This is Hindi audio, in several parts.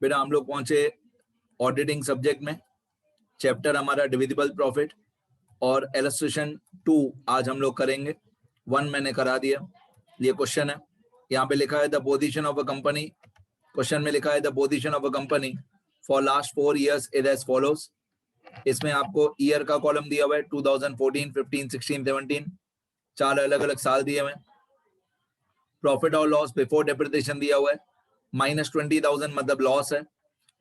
बेटा हम लोग पहुंचे ऑडिटिंग सब्जेक्ट में, चैप्टर हमारा डिविजिबल प्रॉफिट, और इलस्ट्रेशन 2 आज हम लोग करेंगे। 1 मैंने करा दिया। ये क्वेश्चन है, यहाँ पे लिखा है the position of a company, question में लिखा है the position of a company for last 4 years is as follows. इसमें आपको ईयर का कॉलम दिया हुआ है 2014, 15, 16, 17, 4 अलग अलग साल दिए हुए। प्रॉफिट और लॉस बिफोर डेप्रिसिएशन दिया हुआ है, -20,000 मतलब लॉस है,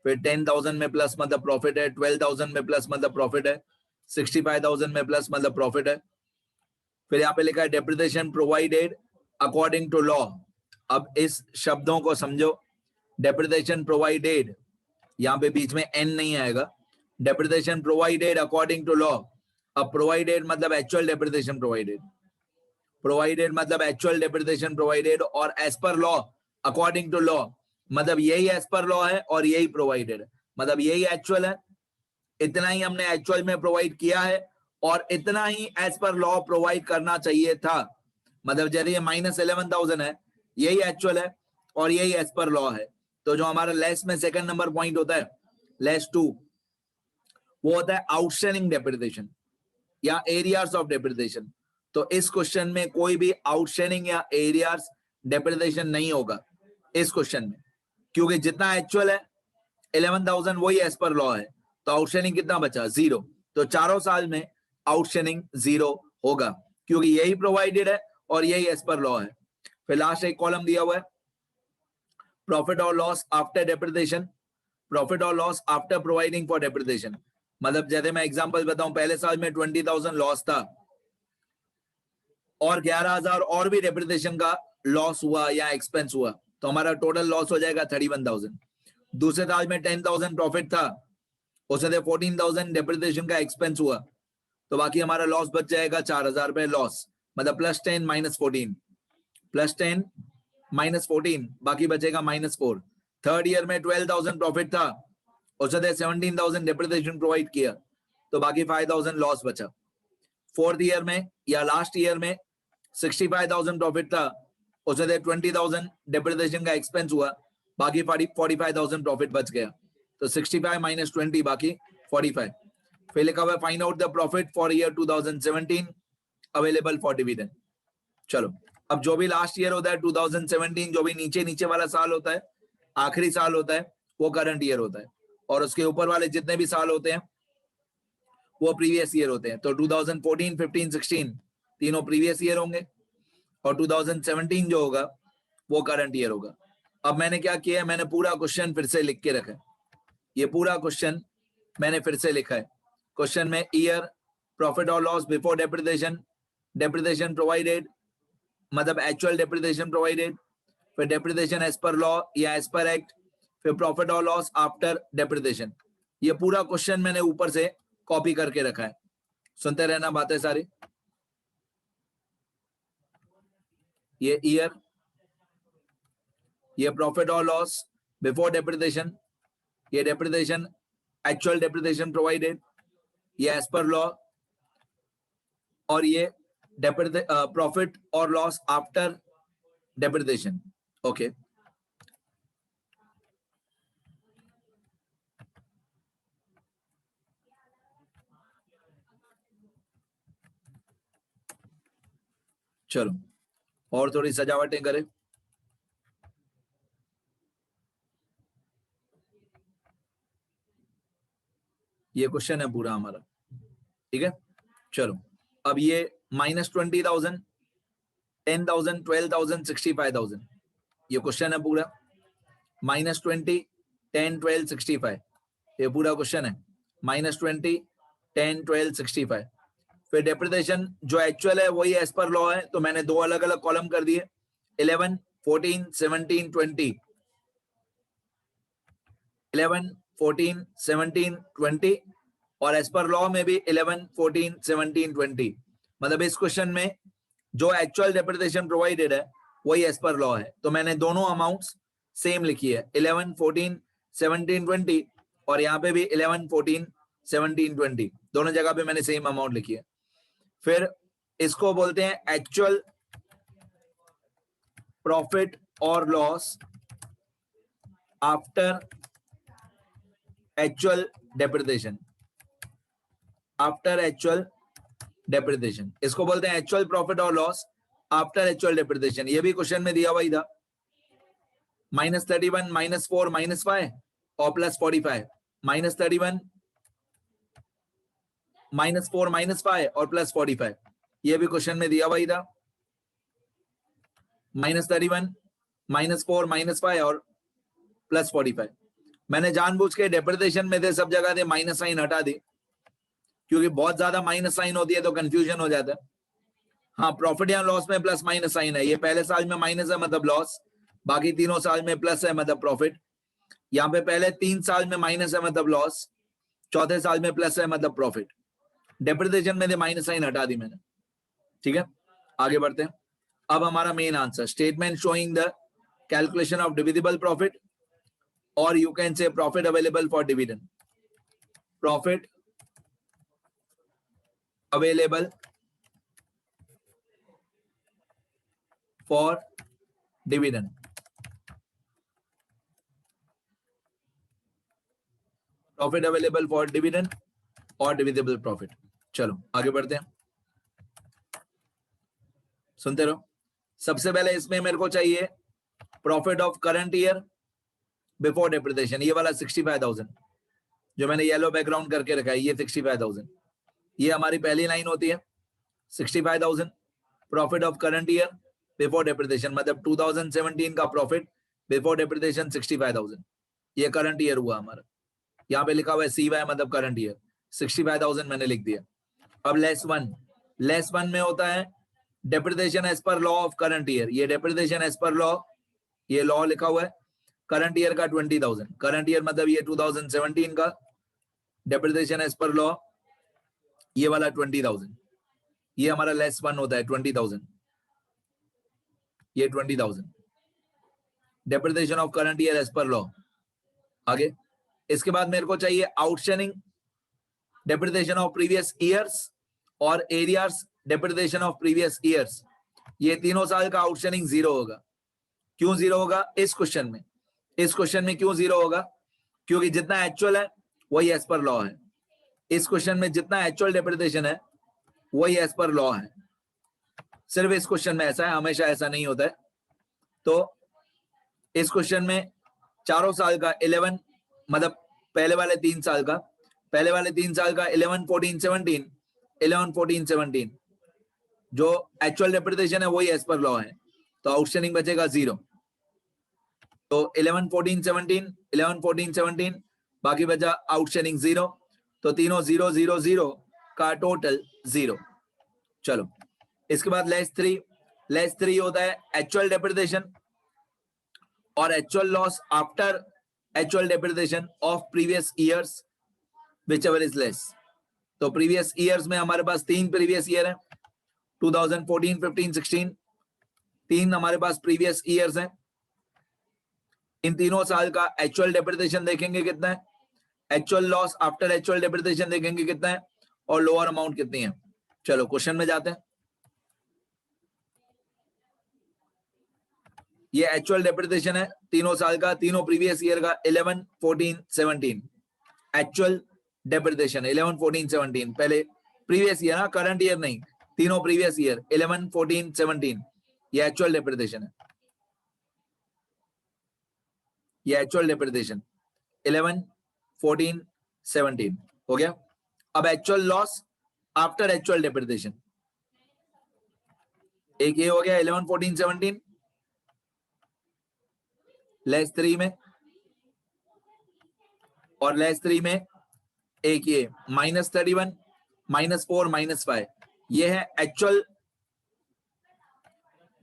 फिर 10,000 में प्लस मतलब प्रॉफिट है, 12,000 में प्लस मतलब प्रॉफिट है, 65,000 में प्लस मतलब प्रॉफिट है। फिर यहाँ पे लिखा है depreciation provided according to law. अब इस शब्दों को समझो, डेप्रिसिएशन प्रोवाइडेड, यहाँ पे बीच में एन नहीं आएगा, depreciation provided according to law. अब प्रोवाइडेड मतलब एक्चुअल डेप्रिसिएशन प्रोवाइडेड, प्रोवाइडेड मतलब एक्चुअल डेप्रिसिएशन प्रोवाइडेड, और as per law according to law मतलब यही एज पर लॉ है और यही प्रोवाइडेड है, मतलब यही एक्चुअल है, इतना ही हमने एक्चुअल में प्रोवाइड किया है और इतना ही एज पर लॉ प्रोवाइड करना चाहिए था। मतलब जैसे ये -11,000 है, यही एक्चुअल है और यही एज पर लॉ है। तो जो हमारा लेस में सेकंड नंबर पॉइंट होता है, लेस 2, वो होता है आउटस्टैंडिंग डेप्रिसिएशन या एरियाज ऑफ डेप्रिसिएशन। तो इस क्वेश्चन में कोई भी आउटस्टैंडिंग या एरियाज डेप्रिसिएशन नहीं होगा इस क्वेश्चन में, क्योंकि जितना एक्चुअल है 11,000 वही एज पर लॉ है, तो आउटस्टैंडिंग कितना बचा? 0। तो चारों साल में आउटस्टैंडिंग 0 होगा, क्योंकि यही प्रोवाइडेड है और यही एज पर लॉ है। फिर लास्ट एक कॉलम दिया हुआ है प्रॉफिट और लॉस आफ्टर डेप्रिसिएशन, प्रॉफिट और loss after providing for depreciation. मतलब जैसे मैं एग्जांपल बताऊं, पहले साल में 20,000 लॉस था और 11,000 और भी डेप्रिसिएशन का लॉस हुआ या एक्सपेंस हुआ, तो हमारा टोटल लॉस हो जाएगा 31,000। दूसरे साल में 10,000 प्रॉफिट था, उसमें 14,000 डेप्रिसिएशन का एक्सपेंस हुआ, तो बाकी हमारा लॉस बच जाएगा 4,000 रुपए लॉस, मतलब +10 -14, +10 -14, बाकी बचेगा -4। थर्ड ईयर में 12,000 प्रॉफिट था, उसमें 17,000 डेप्रिसिएशन प्रोवाइड किया, तो बाकी 5,000 लॉस बचा। फोर्थ ईयर में या लास्ट ईयर में 65,000 प्रॉफिट था, उसमें 20,000 डेप्रिसिएशन का एक्सपेंस हुआ, बाकी 45,000 प्रॉफिट बच गया, तो 65 - 20 बाकी 45। फिर लिखा हुआ find out the profit for year 2017 available for dividend. चलो, अब जो भी लास्ट ईयर होता है 2017, जो भी नीचे नीचे वाला साल होता है, आखिरी साल होता है, वो करंट ईयर होता है, और उसके ऊपर वाले जितने भी साल होते हैं वो प्रीवियस ईयर होते हैं। तो 2014, 15, 16 तीनों प्रीवियस ईयर होंगे और 2017 जो होगा वो करंट ईयर होगा। अब मैंने क्या किया है, मैंने पूरा क्वेश्चन फिर से लिख के रखा है। ये पूरा क्वेश्चन मैंने फिर से लिखा है। क्वेश्चन में ईयर, प्रॉफिट और loss before depreciation, depreciation provided मतलब एक्चुअल डेप्रिसिएशन प्रोवाइडेड, फिर डेप्रिसिएशन एज पर लॉ या एज पर एक्ट, फिर प्रॉफिट और लॉस आफ्टर डेप्रिसिएशन। ये पूरा क्वेश्चन मैंने ऊपर से कॉपी करके रखा है, सुनते रहना बातें सारी। ये ईयर, ये प्रॉफिट और लॉस बिफोर डेप्रिसिएशन, ये डेप्रिसिएशन एक्चुअल डेप्रिसिएशन प्रोवाइडेड, ये एज पर लॉ, और ये प्रॉफिट और लॉस आफ्टर डेप्रिसिएशन। ओके, चलो और थोड़ी सजावटें करें। ये क्वेश्चन है पूरा हमारा, ठीक है। चलो, अब ये -20,000, 10,000, 12,000, 65,000, ये क्वेश्चन है पूरा। -20, 10, 12, 65, ये पूरा क्वेश्चन है। -20, 10, 12, 65। फिर डेप्रिसिएशन जो एक्चुअल है वही एज पर लॉ है, तो मैंने दो अलग अलग कॉलम कर दिए, 11, 14, 17, 20, 11, 14, 17, 20, और एज पर लॉ में भी 11, 14, 17, 20। मतलब इस क्वेश्चन में जो एक्चुअल डेप्रिसिएशन प्रोवाइडेड है वही एज पर लॉ है, तो मैंने दोनों अमाउंट्स सेम लिखी है, 11, 14, 17, 20, और यहाँ पे भी 11, 14, 17, 20, दोनों जगह पे मैंने सेम अमाउंट लिखी है। फिर इसको बोलते हैं एक्चुअल प्रॉफिट और loss after actual depreciation, after actual depreciation, इसको बोलते हैं एक्चुअल प्रॉफिट और लॉस आफ्टर एक्चुअल डेप्रिसिएशन। ये भी क्वेश्चन में दिया हुआ ही था, -31, -4, -5 और +45, -31, -4, -5 और +45, ये भी क्वेश्चन में दिया हुआ ही था, -31, -4, -5 और +45। मैंने जानबूझ के डेप्रिसिएशन में थे सब जगह से माइनस साइन हटा दी, क्योंकि बहुत ज्यादा माइनस साइन होती है तो कंफ्यूजन हो जाता है। हाँ, प्रॉफिट या लॉस में प्लस माइनस साइन है, ये पहले साल में माइनस है मतलब लॉस, बाकी तीनों साल में प्लस है मतलब प्रॉफिट। यहाँ पे पहले 3 साल में माइनस है मतलब लॉस, चौथे साल में प्लस है मतलब प्रॉफिट। डेप्रिसिएशन में माइनस साइन हटा दी मैंने। ठीक है, आगे बढ़ते हैं। अब हमारा main answer, statement showing the calculation of divisible profit, और you can say profit available for dividend, profit available for dividend, profit available for dividend और डिविजिबल प्रॉफिट। चलो आगे बढ़ते हैं, सुनते रहो। सबसे पहले इसमें मेरे को चाहिए profit of current year before depreciation, ये वाला 65,000 जो मैंने येलो बैकग्राउंड करके रखा है, ये 65,000, ये हमारी पहली लाइन होती है। 65,000 profit of current year before depreciation, मतलब 2017 का प्रॉफिट बिफोर डेप्रिसिएशन 65,000, ये करंट ईयर हुआ हमारा। यहाँ पे लिखा हुआ है CY मतलब करंट ईयर, 65,000 मैंने लिख दिया। अब लेस वन में होता है depreciation as per law of current year, ये डेप्रिसिएशन एज पर लॉ, ये लॉ लिखा हुआ है। करंट ईयर का 20,000, करंट ईयर मतलब ये 2017 का, डेप्रिसिएशन एज पर लॉ ये वाला 20,000, ये हमारा लेस वन होता है 20,000, ये 20,000 depreciation of current year as per law. आगे इसके बाद मेरे को चाहिए outstanding depreciation of previous years और arrears depreciation of previous years, ये तीनों साल का आउटस्टैंडिंग 0 होगा। क्यों 0 होगा इस क्वेश्चन में, इस क्वेश्चन में क्यों 0 होगा, क्योंकि जितना एक्चुअल है वही एज पर लॉ है। इस क्वेश्चन में जितना एक्चुअल डेप्रिसिएशन है वही एज पर लॉ है, सिर्फ इस क्वेश्चन में ऐसा है, हमेशा ऐसा नहीं होता है। तो इस क्वेश्चन में चारों साल का 11, मतलब पहले वाले 3 साल का, 11, 14, 17, 11, 14, 17 जो एक्चुअल डेप्रिसिएशन है वही एज पर लॉ है, तो आउटस्टैंडिंग बचेगा 0। तो 11, 14, 17, 11, 14, 17, बाकी बचा आउटस्टैंडिंग 0, तो तीनों 0, 0, 0 का टोटल 0। चलो इसके बाद लेस 3 होता है एक्चुअल डेप्रिसिएशन और actual loss after actual depreciation of previous years whichever is less. तो प्रीवियस ईयर्स में हमारे पास 3 प्रीवियस ईयर है, 2014, 15, 16, 3 हमारे पास प्रीवियस ईयर्स हैं। इन तीनों साल का एक्चुअल डेप्रिसिएशन देखेंगे कितना है, actual loss after actual depreciation देखेंगे कितना है, और लोअर अमाउंट कितनी है। चलो क्वेश्चन में जाते हैं। ये एक्चुअल डेप्रिसिएशन है तीनों साल का, तीनों प्रीवियस ईयर का, 11, 14, 17 एक्चुअल डेप्रिसिएशन 11, 14, 17, पहले प्रीवियस ईयर ना, करंट ईयर नहीं, तीनों प्रीवियस ईयर 11, 14, 17 ये एक्चुअल डेप्रिसिएशन है, ये एक्चुअल डेप्रिसिएशन 11, 14, 17 हो गया। अब actual loss after actual depreciation, एक ये हो गया 11, 14, 17 लेस 3 में, और लेस 3 में एक ये -31, -4, -5 ये है एक्चुअल,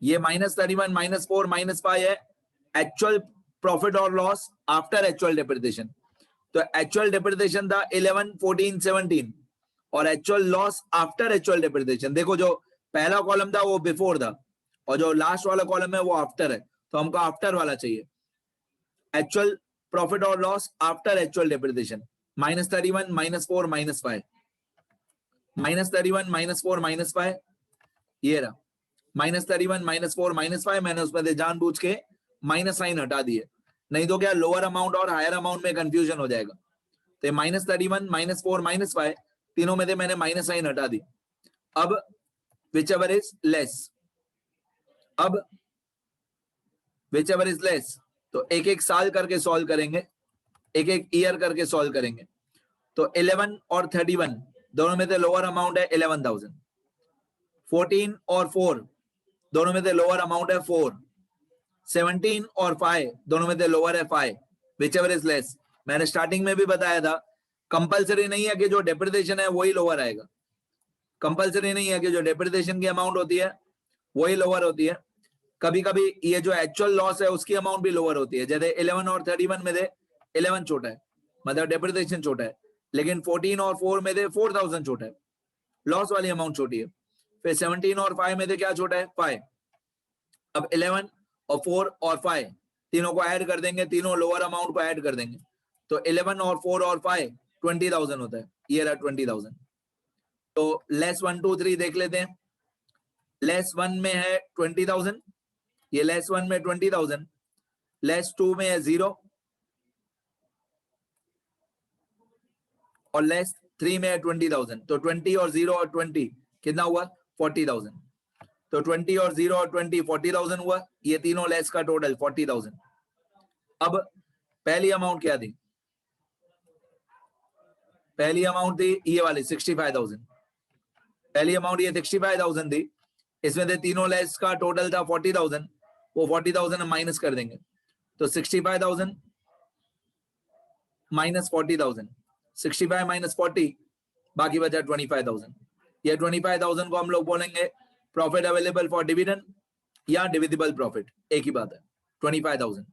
ये -31, -4, -5 है एक्चुअल प्रॉफिट और लॉस आफ्टर एक्चुअल डेप्रिसिएशन। तो एक्चुअल डेप्रिसिएशन था 11, 14, 17 और actual loss after actual depreciation. देखो जो पहला कॉलम था वो बिफोर था और जो लास्ट वाला कॉलम है वो आफ्टर है, तो हमको आफ्टर वाला चाहिए। एक्चुअल प्रॉफिट और लॉस आफ्टर एक्चुअल डेप्रिसिएशन -31, -4, -5, -31, -4, -5 ये रहा, -31, -4, -5 मैंने उसमें से जानबूझ के माइनस साइन हटा दिए, नहीं तो क्या लोअर अमाउंट और हायर अमाउंट में कंफ्यूजन हो जाएगा। तो -31, -4, -5 तीनों में से मैंने माइनस साइन हटा दी। अब whichever is less, अब whichever is less, तो एक एक साल करके सॉल्व करेंगे, एक एक ईयर करके सॉल्व करेंगे। तो 11 और 31 दोनों में से लोअर अमाउंट है 11,000। 14 और 4 दोनों में से लोअर अमाउंट है 4। 17 और 5 दोनों में से लोअर है 5। whichever is less, मैंने स्टार्टिंग में भी बताया था कंपलसरी नहीं है कि जो डेप्रिसिएशन है वही लोअर आएगा। कंपलसरी नहीं है कि जो डेप्रिसिएशन की अमाउंट होती है वही लोअर होती है। कभी कभी ये जो एक्चुअल लॉस है उसकी अमाउंट भी लोअर होती है। जैसे 11 और 31 में से 11 छोटा है, मतलब डेप्रिसिएशन छोटा है, लेकिन 14 और 4 में से 4,000 छोटा है, लॉस वाली अमाउंट छोटी है। फिर 17 और 5 में से क्या छोटा है? 5। अब 11 और 4 और 5 तीनों को ऐड कर देंगे, तीनों लोअर अमाउंट को ऐड कर देंगे, तो 11 और 4 और 5 20,000 होता है। ये रहा 20,000। तो लेस 1 2 3 देख लेते हैं। लेस 1 में है 20,000, ये लेस 1 में 20,000, लेस 2 में है 0 और लेस 3 में है 20,000। तो 20 और 0 और 20 कितना हुआ? 40,000। तो 20 और 0 और 20 40,000 हुआ। ये तीनों लेस का टोटल 40,000। अब पहली अमाउंट क्या थी? पहली अमाउंट थी ये वाली 65,000। पहली अमाउंट ये 65,000 थी, इसमें से तीनों लेस का टोटल था 40,000। वो 40,000 हम माइनस कर देंगे, तो 65,000 माइनस 40,000, 65 माइनस 40, बाकी बचा 25,000। ये 25,000 को हम लोग बोलेंगे प्रॉफिट अवेलेबल फॉर डिविडेंड या डिविजिबल प्रॉफिट, एक ही बात है। 25,000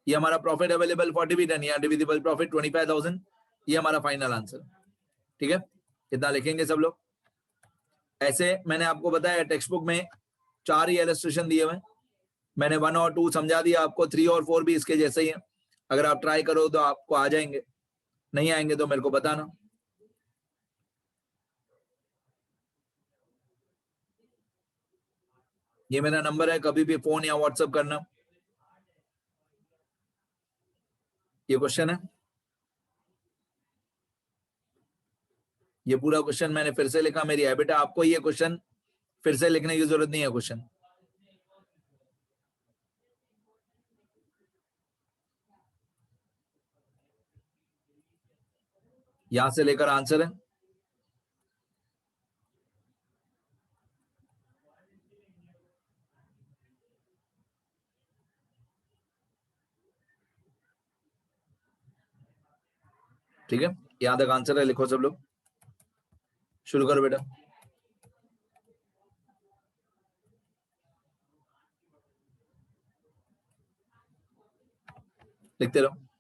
ये हमारा प्रॉफिट अवेलेबल फॉर डिविडेंड या डिविजिबल प्रॉफिट 25,000, ये हमारा फाइनल आंसर। ठीक है, कितना लिखेंगे सब लोग? ऐसे मैंने आपको बताया टेक्स्ट बुक में 4 ही इलस्ट्रेशन दिए हुए, मैंने 1 और 2 समझा दिया आपको, 3 और 4 भी इसके जैसे ही है। अगर आप ट्राई करो तो आपको आ जाएंगे, नहीं आएंगे तो मेरे को बताना। ये मेरा नंबर है, कभी भी फोन या व्हाट्सएप करना। ये क्वेश्चन है, ये पूरा क्वेश्चन मैंने फिर से लिखा, मेरी हैबिट है। आपको ये क्वेश्चन फिर से लिखने की जरूरत नहीं है। क्वेश्चन यहां से लेकर आंसर है। ठीक है, यहां तक आंसर है, लिखो सब लोग, शुरू करो बेटा, लिखते रहो।